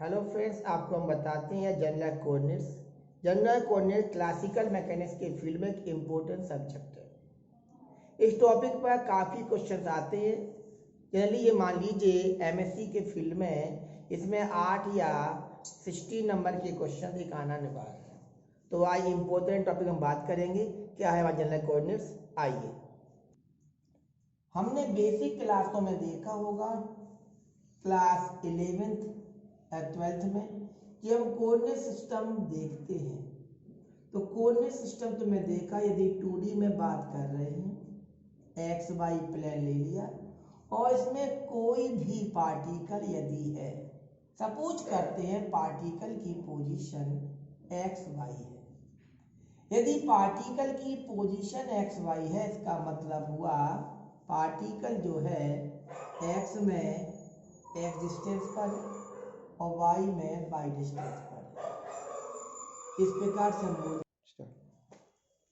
Hello friends, आपको हम बताते हैं general coordinates. General coordinate classical mechanics के फील्ड में एक इम्पोर्टेंट सब्जेक्ट है। इस टॉपिक पर काफ़ी क्वेश्चंस आते हैं। जनरली ये मान लीजिए एमएससी के फील्ड में इसमें 8 या 16 नंबर के क्वेश्चन एक आना अनिवार्य है। तो आज इम्पोर्टेंट टॉपिक हम बात करेंगे, क्या है हमारा जनरल कोऑर्डिनेट्स। आइए, हमने बेसिक क्लासों में देखा होगा, क्लास 11th या 12th में, कि हम कोऑर्डिनेट सिस्टम देखते हैं। तो कोऑर्डिनेट सिस्टम तो मैं देखा, यदि 2D में बात कर रहे हैं, एक्स वाई प्लेन ले लिया और इसमें कोई भी पार्टिकल यदि है, सपोज करते हैं पार्टिकल की पोजीशन एक्स वाई है। यदि पार्टिकल की पोजीशन एक्स वाई है, इसका मतलब हुआ पार्टिकल जो है एक्स में एक्स डिस्टेंस पर और वाई में वाई डिस्टेंस पर। इस प्रकार से हम बोल,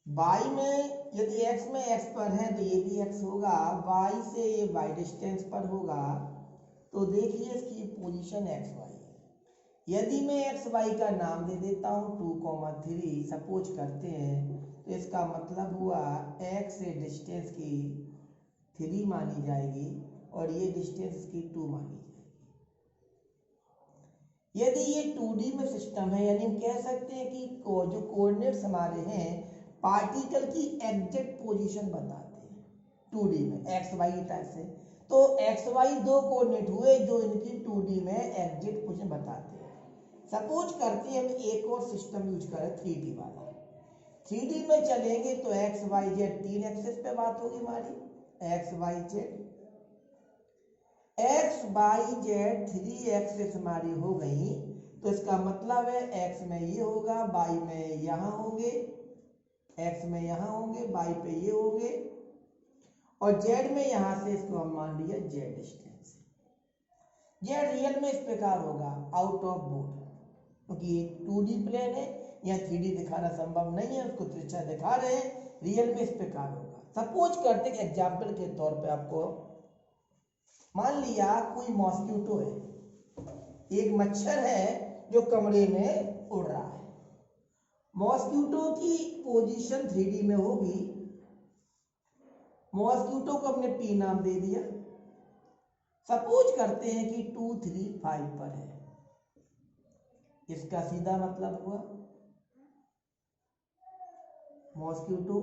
वाई में यदि एक्स में एक्स पर है तो ये भी एक्स होगा, वाई से ये वाई डिस्टेंस पर होगा। तो देखिए इसकी पोजीशन एक्स वाई है। यदि मैं एक्स वाई का नाम दे देता हूँ 2,3 सपोज करते हैं, तो इसका मतलब हुआ एक्स से डिस्टेंस की 3 मानी जाएगी और ये डिस्टेंस की 2 मानी जाएगी। यदि ये 2D में सिस्टम है, यानी हम कह सकते हैं कि जो कोऑर्डिनेट्स हमारे हैं पार्टिकल की एग्जैक्ट पोजीशन बताते हैं 2D में एक्स वाई टाइप से। तो एक्स वाई दो कोऑर्डिनेट हुए जो इनकी 2D में एग्जैक्ट पोजीशन बताते हैं। सपोज करते हैं हम एक और सिस्टम यूज करें 3D वाला। 3D में चलेंगे तो एक्स वाई जेड 3 एक्सेस पे बात होगी हमारी, X Y Z. X Y Z 3 axes हमारी हो गई, तो इसका मतलब है एक्स में ये होगा, वाई में यहां होंगे, एक्स में यहां होंगे, वाई पे ये होंगे और जेड में यहां से इसको हम मान लिया जेड डिस्टेंस। जेड रियल में इस प्रकार होगा आउट ऑफ बोर्ड, क्योंकि ये 2D प्लेन है, यहाँ 3D दिखाना संभव नहीं है, उसको त्रिज्या दिखा रहे हैं, रियल में इस प्रकार होगा। सपोज करते हैं एग्जाम्पल के तौर पे आपको मान लिया कोई मॉस्किटो है, एक मच्छर है जो कमरे में उड़ रहा है। मॉस्किटो की पोजीशन 3D में होगी। मॉस्किटो को हमने पी नाम दे दिया। सपोज करते हैं कि 2, 3, 5 पर है। इसका सीधा मतलब हुआ मॉस्किटो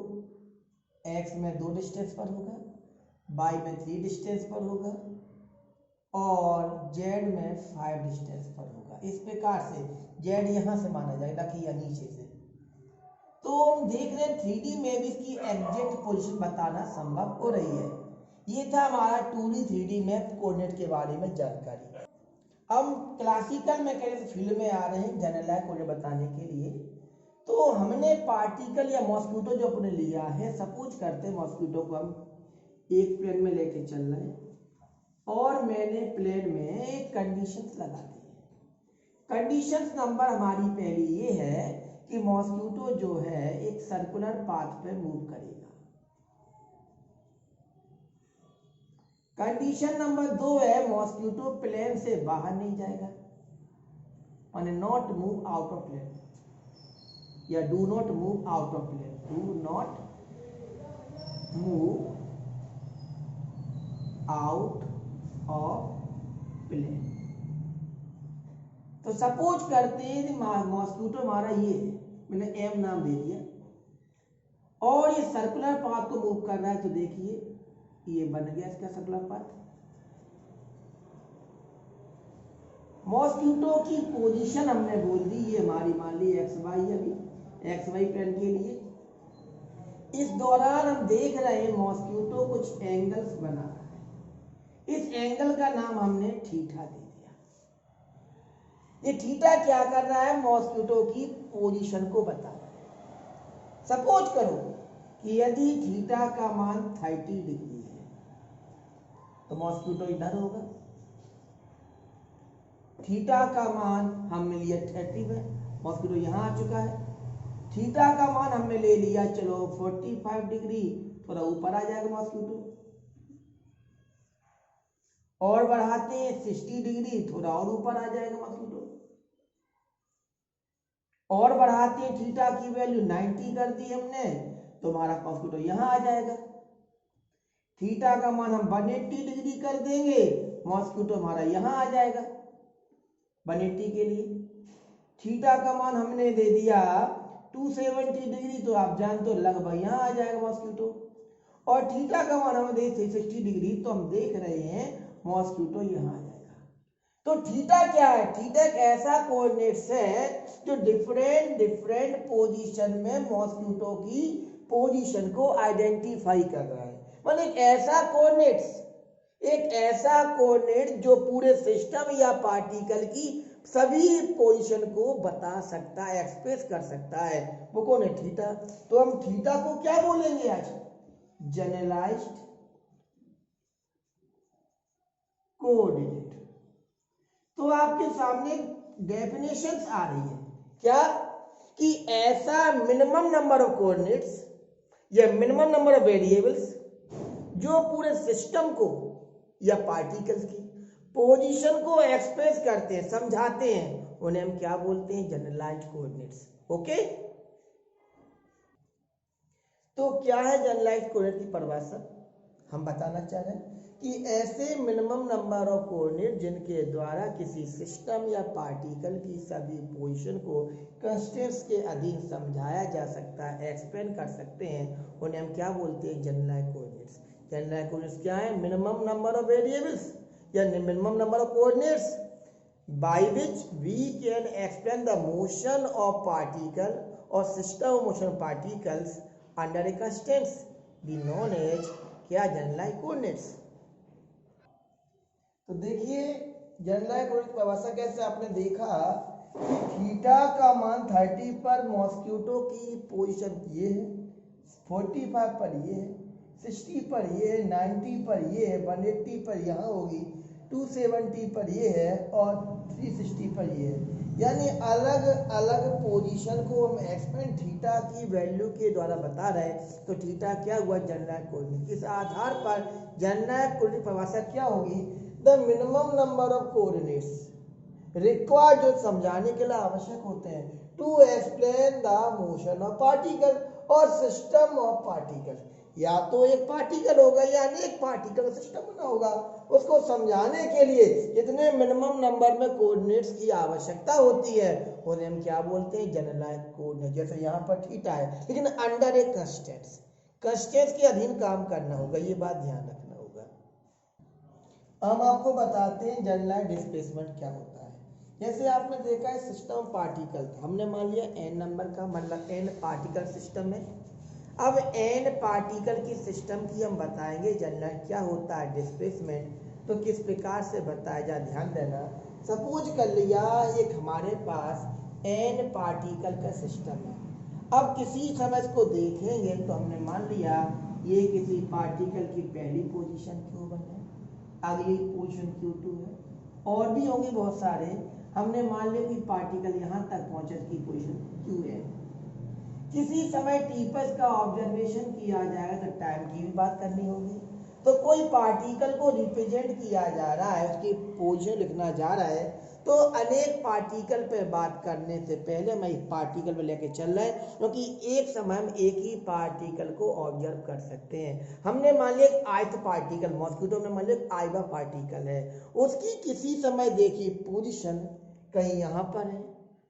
एक्स में 2 डिस्टेंस पर होगा, वाई में 3 डिस्टेंस पर होगा और जेड में 5 डिस्टेंस पर होगा। इस प्रकार से जेड यहां से माना जाएगा कि या नीचे से। तो हम देख रहे हैं 3D में भी इसकी एग्जैक्ट पोजीशन बताना संभव हो रही है। ये था हमारा 2D 3D में कोऑर्डिनेट के बारे में जानकारी। हम क्लासिकल मैकेनिक्स फील्ड में आ रहे हैं जनरल कोऑर्डिनेट बताने के लिए। तो हमने पार्टिकल या मॉस्किटो जो अपने लिया है, सपोज करते हैं मॉस्किटो को हम एक प्लेन में लेके चल रहे हैं और मैंने प्लेन में एक कंडीशंस लगा दी है। कंडीशंस नंबर हमारी पहली ये है कि मॉस्किटो जो है एक सर्कुलर पाथ पे मूव करेगा। कंडीशन नंबर 2 है मॉस्किटो प्लेन से बाहर नहीं जाएगा, माने not move out of plane या do not move out of plane, do not move out of plane. तो सपोज करते हैं मॉस्किटो हमारा ये है, मैंने एम नाम दे दिया और ये सर्कुलर पाथ को मूव कर रहा है। तो देखिए ये बन गया इसका सर्कुलर पाथ। मॉस्किटो की पोजीशन हमने बोल दी, ये हमारी मान ली एक्स वाई, अभी एक्स वाई प्लेन के लिए। इस दौरान हम देख रहे हैं मॉस्किटो कुछ एंगल्स बना रहा है। इस एंगल का नाम हमने थीटा दे दिया। ये थीटा क्या कर रहा है, मॉस्किटो की पोजीशन को बता रहा है। सपोज करो कि यदि थीटा का मान 30 डिग्री है तो मॉस्किटो इधर होगा। थीटा का मान हमने लिया 30 में, मॉस्किटो यहां आ चुका है। थीटा का मान हमने ले लिया चलो 45 डिग्री, थोड़ा ऊपर आ जाएगा मॉस्किटो, और बढ़ाते हैं 60 डिग्री, थोड़ा और ऊपर आ जाएगा मॉस्किटो। और बढ़ाते हैं थीटा की वैल्यू 90 कर दी हमने, तो हमारा मॉस्किटो यहाँ आ जाएगा। थीटा का मान हम 180 डिग्री कर देंगे, मॉस्किटो हमारा यहाँ आ जाएगा 180 के लिए। थीटा का मान हमने दे दिया 270 डिग्री, तो आप जानते हो लगभग यहाँ आ जाएगा मॉस्किटो। और थीटा का मान हमें दे 360 डिग्री, तो हम देख रहे हैं मॉस्किटो यहाँ आ जाएगा। तो थीटा क्या है? थीटा एक ऐसा कोऑर्डिनेट्स है जो डिफरेंट पोजीशन में मॉस्किटो की पोजीशन को आइडेंटिफाई कर रहा है। मतलब एक ऐसा कोऑर्डिनेट जो पूरे सिस्टम या पार्टिकल की सभी पोजीशन को बता सकता है, एक्सप्रेस कर सकता है, वो कौन है? थीटा। तो हम थीटा को क्या बोलेंगे आज? Generalised coordinate. तो आपके सामने डेफिनेशंस आ रही है क्या? कि ऐसा मिनिमम नंबर ऑफ कोऑर्डिनेट्स या मिनिमम नंबर ऑफ वेरिएबल्स जो पूरे सिस्टम को या पार्टिकल्स की पोजीशन को एक्सप्रेस करते हैं, समझाते हैं, उन्हें हम क्या बोलते हैं? Generalised coordinates. ओके, तो क्या है जनरलाइज्ड कोऑर्डिनेट की परिभाषा? हम बताना चाह रहे हैं कि ऐसे मिनिमम नंबर ऑफ कोऑर्डिनेट जिनके द्वारा किसी सिस्टम या पार्टिकल की सभी पोजीशन को कंस्ट्रेंट्स के अधीन समझाया जा सकता है, एक्सप्लेन कर सकते हैं, उन्हें हम क्या बोलते हैं? Generalised coordinates. जनरलाइज्ड कोऑर्डिनेट्स क्या है? मिनिमम नंबर ऑफ वेरिएबल्स या minimum number of coordinates by which we can explain the motion of particle or system of motion particles under a constraints be known as क्या? Generalised coordinates. तो देखिए generalised coordinate की परिभाषा कैसे आपने देखा कि थीटा का मान 30 पर मॉस्किटो की पोजीशन ये है, 45 पर ये है, 60 पर ये है, 90 पर ये है, 180 पर यहाँ होगी, 270 पर ये है और 360 पर ये है। यानी अलग अलग पोजीशन को हम एक्सपेंड थीटा की वैल्यू के द्वारा बता रहे हैं। तो थीटा क्या हुआ? Generalised coordinate. इस आधार पर जनरलाइज्ड कोऑर्डिनेट की परिभाषा क्या होगी? The minimum number of coordinates required, जो समझाने के लिए आवश्यक होते हैं, to explain the motion of particle और सिस्टम ऑफ पार्टिकल। या तो एक पार्टिकल होगा या अनेक पार्टिकल सिस्टम बना होगा, उसको समझाने के लिए जितने मिनिमम नंबर में कोऑर्डिनेट्स की आवश्यकता होती है उन्हें हम क्या बोलते हैं? Generalised coordinate. जैसे यहाँ पर थीटा है, लेकिन अंडर ए कंस्ट्रेंट्स के अधीन काम करना होगा, ये बात ध्यान रखना होगा। हम आपको बताते हैं जनरलाइज्ड डिस्प्लेसमेंट क्या होता है। जैसे आपने देखा है सिस्टम पार्टिकल, हमने मान लिया n नंबर का, मतलब n पार्टिकल सिस्टम है। अब n पार्टिकल की सिस्टम की हम बताएंगे जनरलाइज्ड क्या होता है डिस्प्लेसमेंट। तो किस प्रकार से बताया जाए, ध्यान देना। सपोज कर लिया एक हमारे पास n पार्टिकल का सिस्टम है। अब किसी समय इसको देखेंगे तो हमने मान लिया ये किसी पार्टिकल की पहली पोजीशन Q1 है, अगली पोजीशन Q2 है, और भी होंगे बहुत सारे। हमने मान लिया कि पार्टिकल यहाँ तक पहुंचे की पोजीशन Qn। किसी समय t पर इसका ऑब्जर्वेशन किया जाएगा तो टाइम की भी बात करनी होगी। तो कोई पार्टिकल को रिप्रेजेंट किया जा रहा है, उसकी पोजीशन लिखना जा रहा है, तो अनेक पार्टिकल पे बात करने से पहले हम एक पार्टिकल पे लेके चल रहे हैं, क्योंकि एक समय हम एक ही पार्टिकल को ऑब्जर्व कर सकते हैं। हमने मान लिया एक ith पार्टिकल, मॉस्किटो में मान लिया आइवा पार्टिकल है, उसकी किसी समय देखिए पोजीशन कहीं यहाँ पर है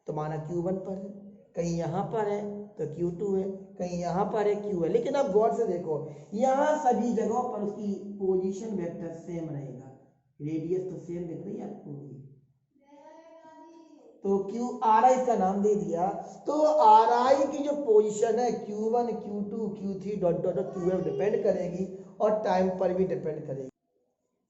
तो माना Q1 पर है, कहीं यहाँ पर है तो Q2 है, कहीं यहाँ पर है Q है। लेकिन अब गौर से देखो, यहाँ सभी जगहों पर उसकी पोजीशन वेक्टर सेम रहेगा, रेडियस तो सेम दिख रही है आपको, तो Q आर आई इसका नाम दे दिया। तो आर आई की जो पोजीशन है Q1, Q2, Q3 dot dot Qf depend करेगी और टाइम पर भी डिपेंड करेगी।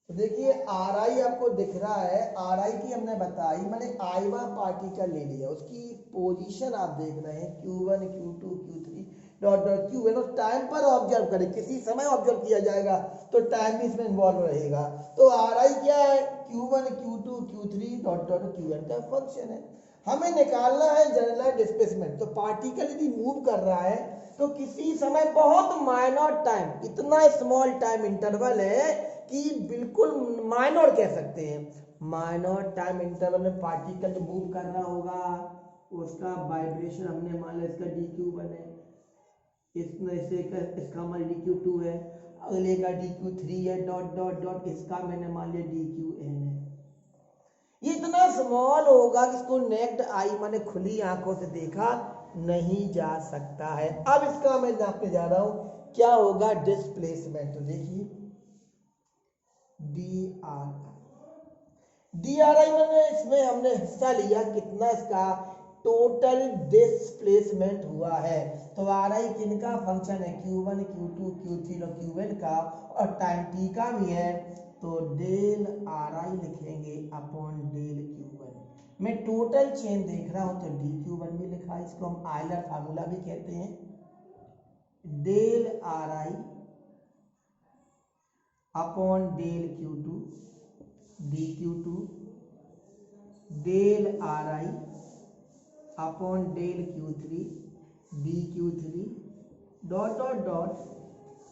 तो देखिए आर आई आपको दिख रहा है, आर आई की हमने बताई, मैंने आइवा पार्टिकल ले लिया, उसकी पोजीशन आप देख रहे हैं Q1, Q2, Q3 dot dot Qn, और टाइम पर ऑब्जर्व करें, किसी समय ऑब्जर्व किया जाएगा तो टाइम भी इसमें इन्वॉल्व रहेगा। तो आर आई क्या है? Q1, Q2, Q3 dot dot Qn का फंक्शन है। हमें निकालना है जनरलाइज्ड डिस्प्लेसमेंट। तो पार्टिकल यदि मूव कर रहा है तो किसी समय बहुत माइनर टाइम, इतना स्मॉल टाइम इंटरवल है कि बिल्कुल माइनर कह सकते हैं, माइनर टाइम इंटरवल में पार्टिकल जो मूव कर रहा होगा उसका वाइब्रेशन हमने मान लिया इसका dq1 है, इसका मान dq2 है, अगले का dq3 है, डॉट डॉट डॉट, इसका मैंने मान लिया dqn है। ये इतना स्मॉल होगा कि इसको नेक्ड आई माने खुली आंखों से देखा नहीं जा सकता है। अब इसका मैं नापने जा रहा हूं क्या होगा डिस्प्लेसमेंट। तो देखिए डी आर आई मैंने इसमें हमने हिस्सा लिया कितना, इसका टोटल डिस्प्लेसमेंट हुआ है। तो आर आई किनका फंक्शन है, Q1 Q2 Q3 और Qn का, और टाइम t का भी है। तो डेल आर आई लिखेंगे अपॉन डेल Q1। मैं टोटल चेन देख रहा हूं तो dQ1 भी लिखा है, इसको हम आयलर फार्मूला भी कहते हैं। Del are I upon del Q2 dQ2 del are I upon del Q3 dQ3 dot dot dot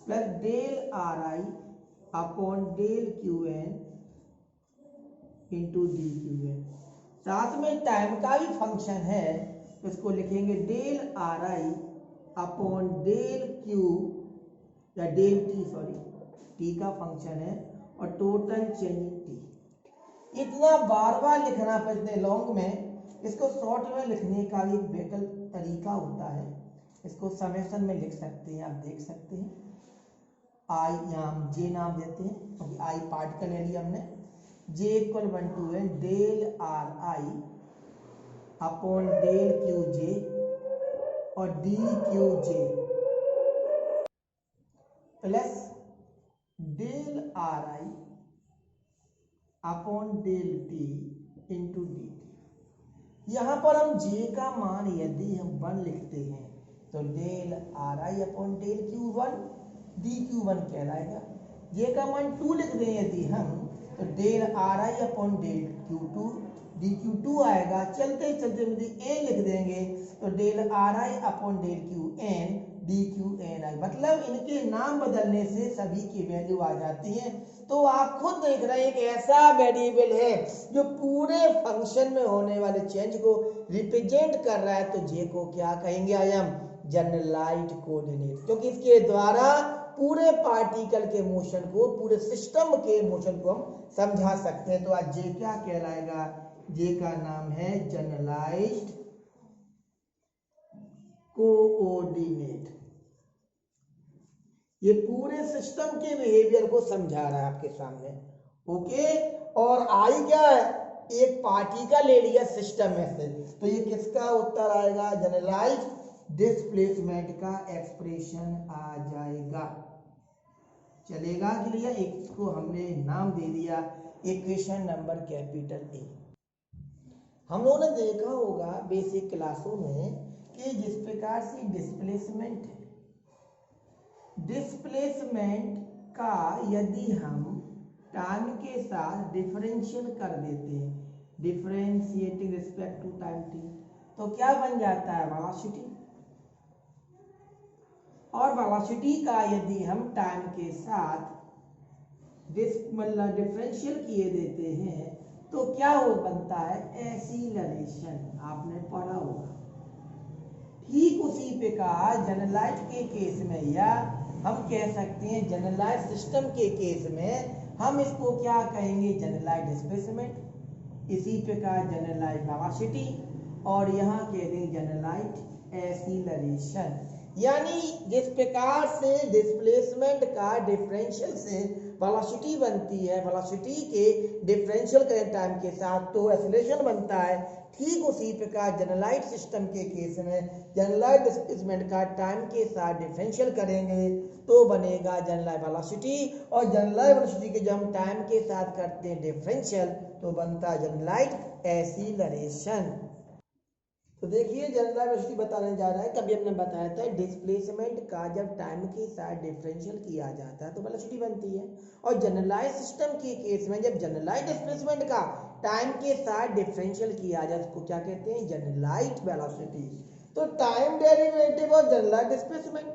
plus del are I upon del Qn into dQn। साथ में टाइम का भी फंक्शन है, तो इसको लिखेंगे del are I upon del Q या del T, sorry T का फंक्शन है, और टोटल चेंजिंग T। इतना बार बार लिखना पर इतने लॉन्ग में, इसको शॉर्ट में लिखने का भी एक वैकल्पिक तरीका होता है। इसको समेशन में लिख सकते हैं, आप देख सकते हैं। आई यहाँ हम जे नाम देते हैं क्योंकि आई पार्टिकल ले लिया हमने। J equal 1 to n del are I upon del Q j और d q j plus del are I upon del t into d t. यहां पर हम जे का मान यदि हम 1 लिखते हैं तो del are I upon del Q1 D Q1 कहलाएगा। जे का मान 2 लिख दें यदि हम तो del are I upon del Q2 D Q2 आएगा। चलते चलते यदि a लिख देंगे तो del are I upon del Qn D Qn आई। मतलब इनके नाम बदलने से सभी की वैल्यू आ जाती है। तो आप खुद देख रहे हैं कि ऐसा वेरिएबल है जो पूरे फंक्शन में होने वाले चेंज को रिप्रेजेंट कर रहा है, तो जे को क्या कहेंगे आई हम जनरलाइज्ड कोऑर्डिनेट, क्योंकि इसके द्वारा पूरे पार्टिकल के मोशन को, पूरे सिस्टम के मोशन को हम समझा सकते हैं। तो आज जे क्या कहलाएगा, जे का नाम है जनरलाइज्ड कोऑर्डिनेट। ये पूरे सिस्टम के बिहेवियर को समझा रहा है आपके सामने। ओके, और आई क्या है, एक पार्टिकल ले लिया सिस्टम में से, तो ये किसका उत्तर आएगा, जनरलाइज्ड डिस्प्लेसमेंट का एक्सप्रेशन आ जाएगा। चलेगा कि लिया, एक को हमने नाम दे दिया इक्वेशन नंबर कैपिटल ए। हम लोगों ने देखा होगा बेसिक क्लासों में कि जिस प्रकार से डिस्प्लेसमेंट है, डिस्प्लेसमेंट का यदि हम टाइम के साथ डिफरेंशियल कर देते हैं, differentiating respect to time T, तो क्या बन जाता है वेलोसिटी। और वेलोसिटी का यदि हम टाइम के साथ डिफरेंशियल किए देते हैं तो क्या हो बनता है एक्सीलरेशन। आपने पढ़ा होगा। ठीक उसी प्रकार जनरलाइज्ड के केस में, या हम कह सकते हैं जनरलाइज्ड सिस्टम के केस में, हम इसको क्या कहेंगे जनरलाइज्ड डिस्प्लेसमेंट। इसी प्रकार जनरलाइज्ड वेलोसिटी, और यहाँ कह देंगे जनरलाइज्ड एक्सीलरेशन। यानी जिस प्रकार से डिस्प्लेसमेंट का डिफरेंशियल से वेलोसिटी बनती है, वेलोसिटी के डिफरेंशियल करें टाइम के साथ तो एक्सीलरेशन बनता है, ठीक उसी प्रकार जनरलाइज्ड सिस्टम के केस में जनरलाइज्ड डिस्प्लेसमेंट का टाइम के साथ डिफरेंशियल करेंगे तो बनेगा जनरलाइज्ड वेलोसिटी, और जनरलाइज्ड वेलोसिटी के जब हम टाइम के साथ करते हैं डिफरेंशियल तो बनता है जनरलाइज्ड एक्सीलरेशन। तो देखिए जनरलाइज्ड वेलोसिटी बताने जा रहा है। कभी हमने बताया था डिस्प्लेसमेंट का जब टाइम के साथ डिफरेंशियल किया जाता है तो वेलोसिटी बनती है, और जनरलाइज्ड सिस्टम के केस में जब जनरलाइज्ड डिस्प्लेसमेंट का टाइम के साथ डिफरेंशियल किया जाए उसको क्या कहते हैं जनरलाइज्ड वेलोसिटी। तो time derivative of generalised displacement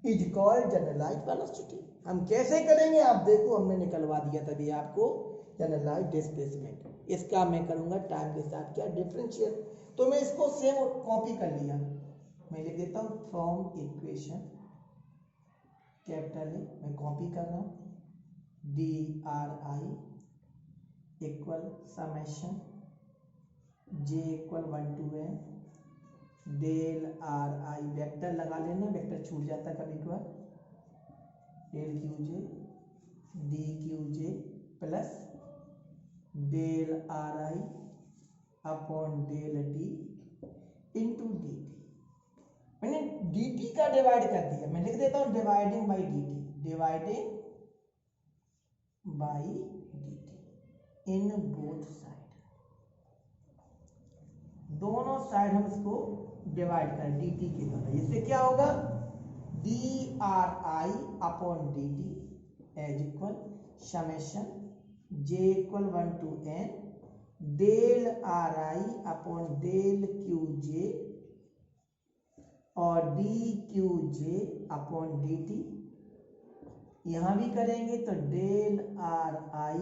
is called generalised velocity. हम कैसे करेंगे आप देखो, हमने निकलवा दिया तभी आपको जनरलाइज्ड डिस्प्लेसमेंट। इसका मैं करूँगा टाइम के साथ क्या डिफरेंशियल। तो मैं इसको सेम कॉपी कर लिया, मैं लिख देता हूँ फ्रॉम इक्वेशन कैपिटल ए, मैं कॉपी कर रहा हूँ DRI equal summation J equal 1 to n del RI, vector लगा लेना, वेक्टर छूट जाता कभी कभार, del QJ DQJ plus del RI upon del T into dt। मैंने dt का डिवाइड कर दिया, मैं लिख देता हूं dividing by dt, dividing by dt in both side, दोनों साइड हम इसको डिवाइड करें dt के द्वारा। इससे क्या होगा DRI upon dt is equal summation J equal 1 to n del RI upon del QJ और DQJ अपॉन dt। यहां भी करेंगे तो del RI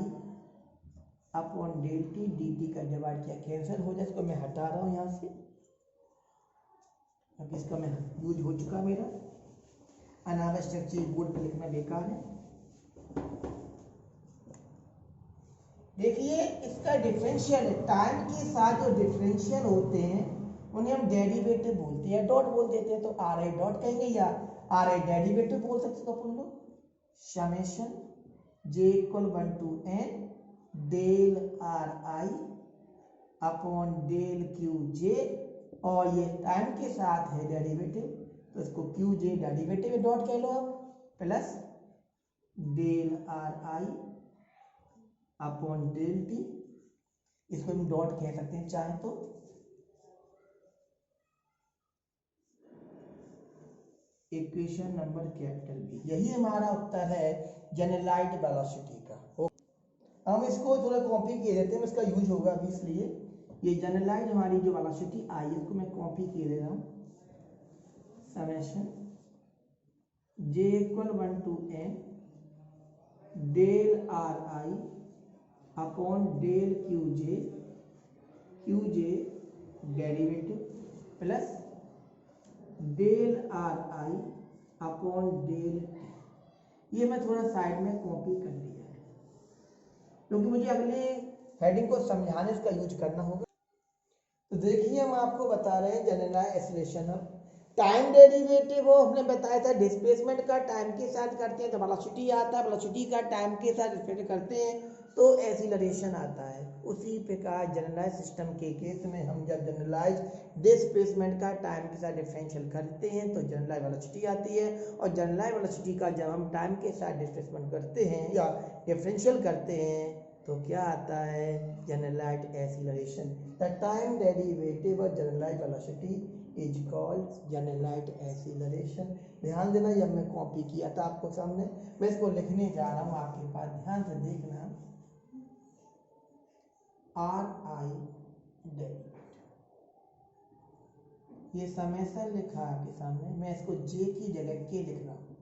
upon del T, dt का डिवाइड किया कैंसिल हो जाए, इसको मैं हटा रहा हूं यहां से, अब इसका मैं यूज हो चुका मेरा, अनावश्यक चीज बोर्ड पर लिखना बेकार है। देखिए इसका डिफरेंशियल है, टाइम के साथ जो डिफरेंशियल होते हैं उन्हें हम डेरिवेटिव बोलते हैं, डॉट बोल देते हैं, तो RI डॉट कहेंगे या RI डेरिवेटिव बोल सकते हो अपन लोग। Summation J equal 1 to n del RI upon del QJ, और ये टाइम के साथ है डेरिवेटिव, तो इसको QJ डेरिवेटिव डॉट कह लो आप, plus del RI upon del T, इसको हम डॉट कह सकते हैं चाहे तो। इक्वेशन नंबर कैपिटल बी, यही हमारा उत्तर है जनरलाइज्ड वेलोसिटी का। हम इसको थोड़ा कॉपी किए देते हैं, इसका यूज होगा अभी, इसलिए ये जनरलाइज्ड हमारी जो वेलोसिटी आई इसको मैं कॉपी किए दे रहा हूँ, summation J equal 1 to n del RI upon del QJ derivative plus del RI upon del T। ये मैं थोड़ा साइड में कॉपी कर लिया है क्योंकि मुझे अगले हेडिंग को समझाने इसका यूज करना होगा। तो देखिए हम आपको बता रहे हैं generalised acceleration of time derivative, वो हमने बताया था डिस्प्लेसमेंट का टाइम के साथ करते हैं तो वेलोसिटी आता है, वेलोसिटी का टाइम के साथ डिस्प्लेसमेंट करते हैं तो एक्सीलरेशन आता है। उसी प्रकार जनरलाइज सिस्टम के केस में हम जब जनरलाइज डिस्प्लेसमेंट का टाइम के साथ डिफरेंशियल करते हैं तो जनरलाइज वेलोसिटी आती है, और जनरलाइज वेलोसिटी का जब हम टाइम के साथ डिस्प्लेसमेंट करते हैं या डिफरेंशियल करते हैं तो क्या आता है generalised acceleration. The time derivative of generalised velocity is called generalised acceleration. ध्यान देना, जब मैं कॉपी किया था आपको सामने, मैं इसको लिखने जा रहा हूँ आपके पास, ध्यान से देखना। RI डेरिवेटिव, ये समेशन लिखा है आपके सामने, मैं इसको J की जगह K लिख रहा हूँ।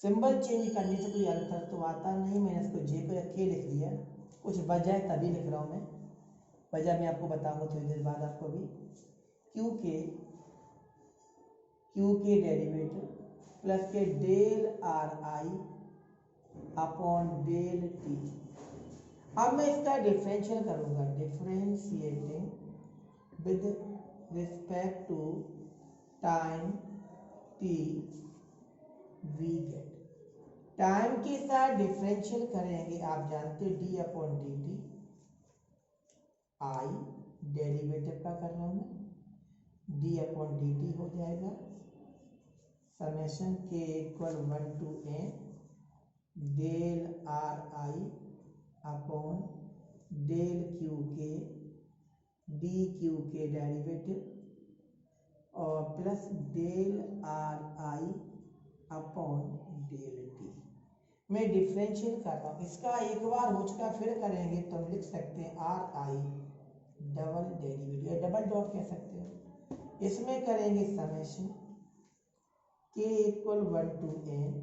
सिंबल चेंज करने से कोई अर्थ तो आता नहीं, मैंने इसको J को K लिख लिया, कुछ वजह है तभी लिख रहा हूँ मैं, वजह मैं आपको बताऊंगा थोड़ी देर बाद आपको भी। Q के डेरिवेटिव प्लस के del RI upon del T। अब मैं इसका डिफरेंशियल करूंगा, differentiating with respect to time T we get, time के साथ डिफरेंशियल करेंगे, आप जानते हो D upon dt, I derivative का कर रहा हूं मैं, D अपॉन dt हो जाएगा summation K equal 1 to n del RI upon del QK DQK derivative और plus del RI upon del T। मैं डिफरेंशियल कर रहा हूँ, इसका एक बार हो चुका, फिर करेंगे तो हम लिख सकते हैं RI डबल डेरिवेटिव या डबल डॉट कह सकते हो। इसमें करेंगे summation K equal 1 to n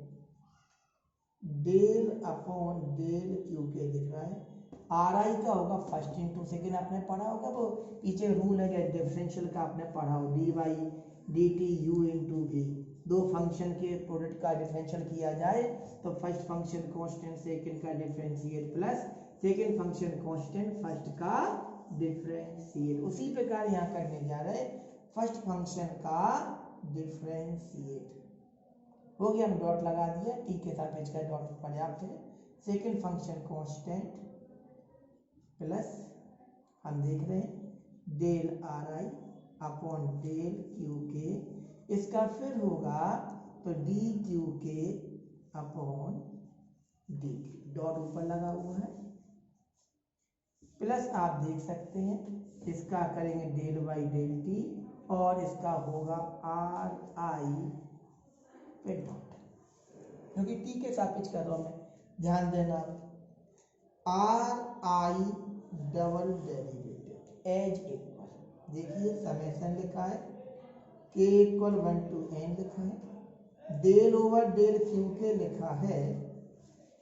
del upon del QK दिख रहा है आर आई का होगा फर्स्ट इंटू सेकेंड, आपने पढ़ा होगा वो पीछे रूल है डिफरेंशियल का, आपने पढ़ा हो D by D T U into V, दो फंक्शन के प्रोडक्ट का डिफरेंशियल किया जाए तो फर्स्ट फंक्शन कांस्टेंट सेकंड का differentiate plus second function constant first का डिफरेंशिएट। उसी प्रकार यहाँ करने जा रहे हैं, फर्स्ट फंक्शन का डिफरेंशिएट हो गया, हम डॉट लगा दिया, टी के साथ एच का डॉट पर्याप्त है। सेकंड फंक्शन कांस्टेंट प्लस हम देख रहे हैं del are I upon del Q K, इसका फिर होगा तो D Q K upon D T, dot ऊपर लगा हुआ है, प्लस आप देख सकते हैं इसका करेंगे डेल बाई डेल टी और इसका होगा आर आई पे डॉट, क्योंकि टी के सापेक्ष कर रहा हूं मैं, ध्यान देना R I double derivative is equal, देखिए समेशन लिखा है के इक्वल 1 to n लिखा है, डेल ओवर डेल क्यू के लिखा है,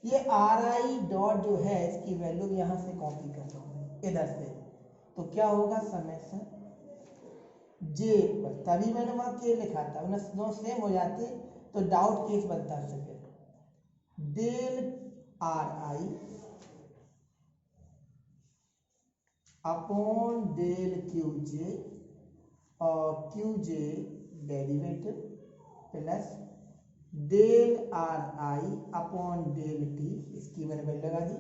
ये आर आई डॉट जो है इसकी वैल्यू यहां से कॉपी कर रहा हूं इधर से, तो क्या होगा समेशन जे इक्वल, तभी मैंने वहां के लिखा था, दोनों सेम हो जाते तो डाउट केस बनता है, del are I upon del Q j और q J derivative plus del are I upon del t, इसकी मैंने वैल्यू लगा दी,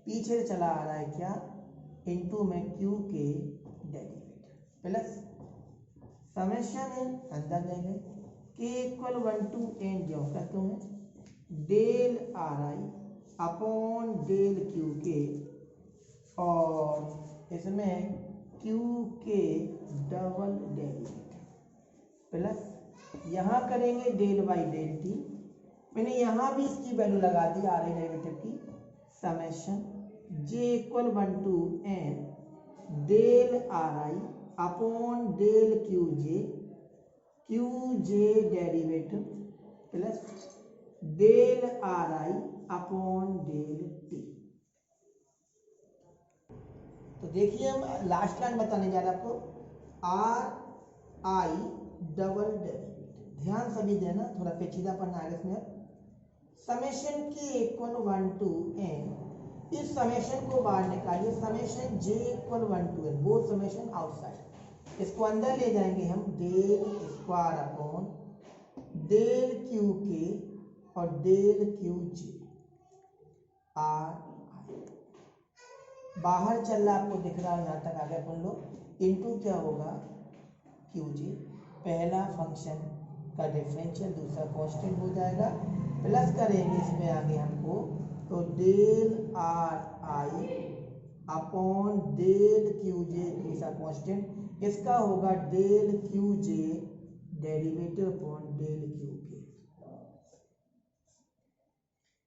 पीछे से चला आ रहा है क्या इनटू में Q K derivative plus summation है अंदर ले गए के इक्वल 1 to n जो करते हैं del are I upon del Q K और इसमें क्यू के डबल डेरिवेटिव प्लस यहाँ करेंगे डेल बाई डेल टी, मैंने यहाँ भी इसकी वैल्यू लगा दी आर आई डेरिवेटिव की, summation J equal 1 to n del are I upon del Q J derivative plus del are I upon del T. तो देखिए हम लास्ट लाइन बताने जा रहे हैं आपको, आर आई डबल डेरिवेटिव, ध्यान सभी देना, थोड़ा पेचीदापन आ रहा इसमें, समेशन के इक्वल 1 to n, इस समेशन को बाहर निकालिए, summation J equal 1 to n, वो समेशन आउटसाइड, इसको अंदर ले जाएंगे हम, del square upon del Q K और del Q J R I, बाहर चल रहा आपको दिख रहा है, यहाँ तक आ गया अपन लोग, इनटू क्या होगा क्यू जे, पहला फंक्शन का डिफरेंशियल दूसरा कांस्टेंट हो जाएगा, प्लस करेंगे इसमें आगे हमको तो del are I upon del Q j दूसरा कांस्टेंट, इसका होगा डेल क्यू जे derivative upon del Q k,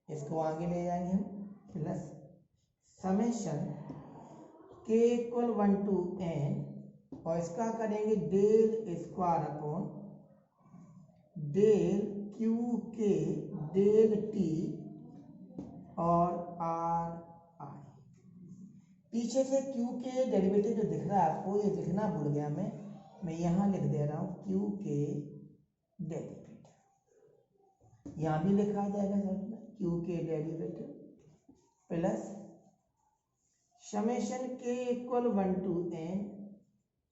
इसको आगे ले जाएंगे हम, प्लस समेशन के इक्वल 1 to n और इसका करेंगे del square upon del Q k del t और आर आई, पीछे से क्यू के डेरिवेटिव जो दिख रहा है आपको, ये लिखना भूल गया मैं यहाँ लिख दे रहा हूँ क्यू के डेरिवेटिव, यहाँ भी लिखा जाएगा सब Q K derivative plus summation के equal 1 to n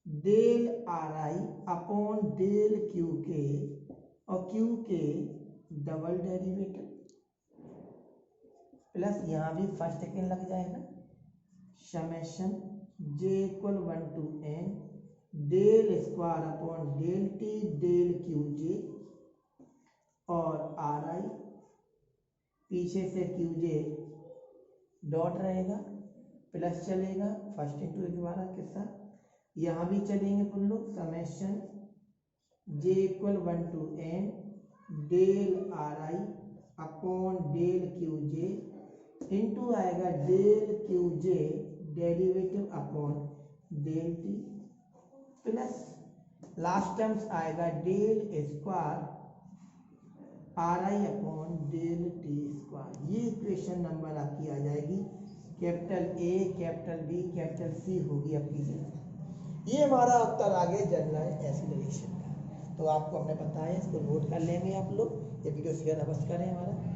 del are I upon del Q K और क्यू के डबल डेरिवेटिव प्लस यहाँ भी फर्स्ट सेकेंड लग जाएगा, summation J equal 1 to n del square upon del t del Q j और r i, पीछे से q j dot रहेगा प्लस चलेगा फर्स्ट इंटू एक बार किस्सा, यहाँ भी चलेंगे अपन लोग, summation J equal 1 to n del are I upon del Q j into आएगा डेल क्यू जे derivative upon del t plus last terms आएगा डेल स्क्वायर आर आई अपॉन डेल टी स्क्वायर, ये इक्वेशन नंबर आपकी आ जाएगी capital A, capital B, capital C होगी आपकी। ये हमारा उत्तर आ गया जनरल एक्सीलरेशन का। तो आपको हमने बताया, इसको नोट कर लेंगे आप लोग। ये वीडियो शेयर अवश्य करें हमारा।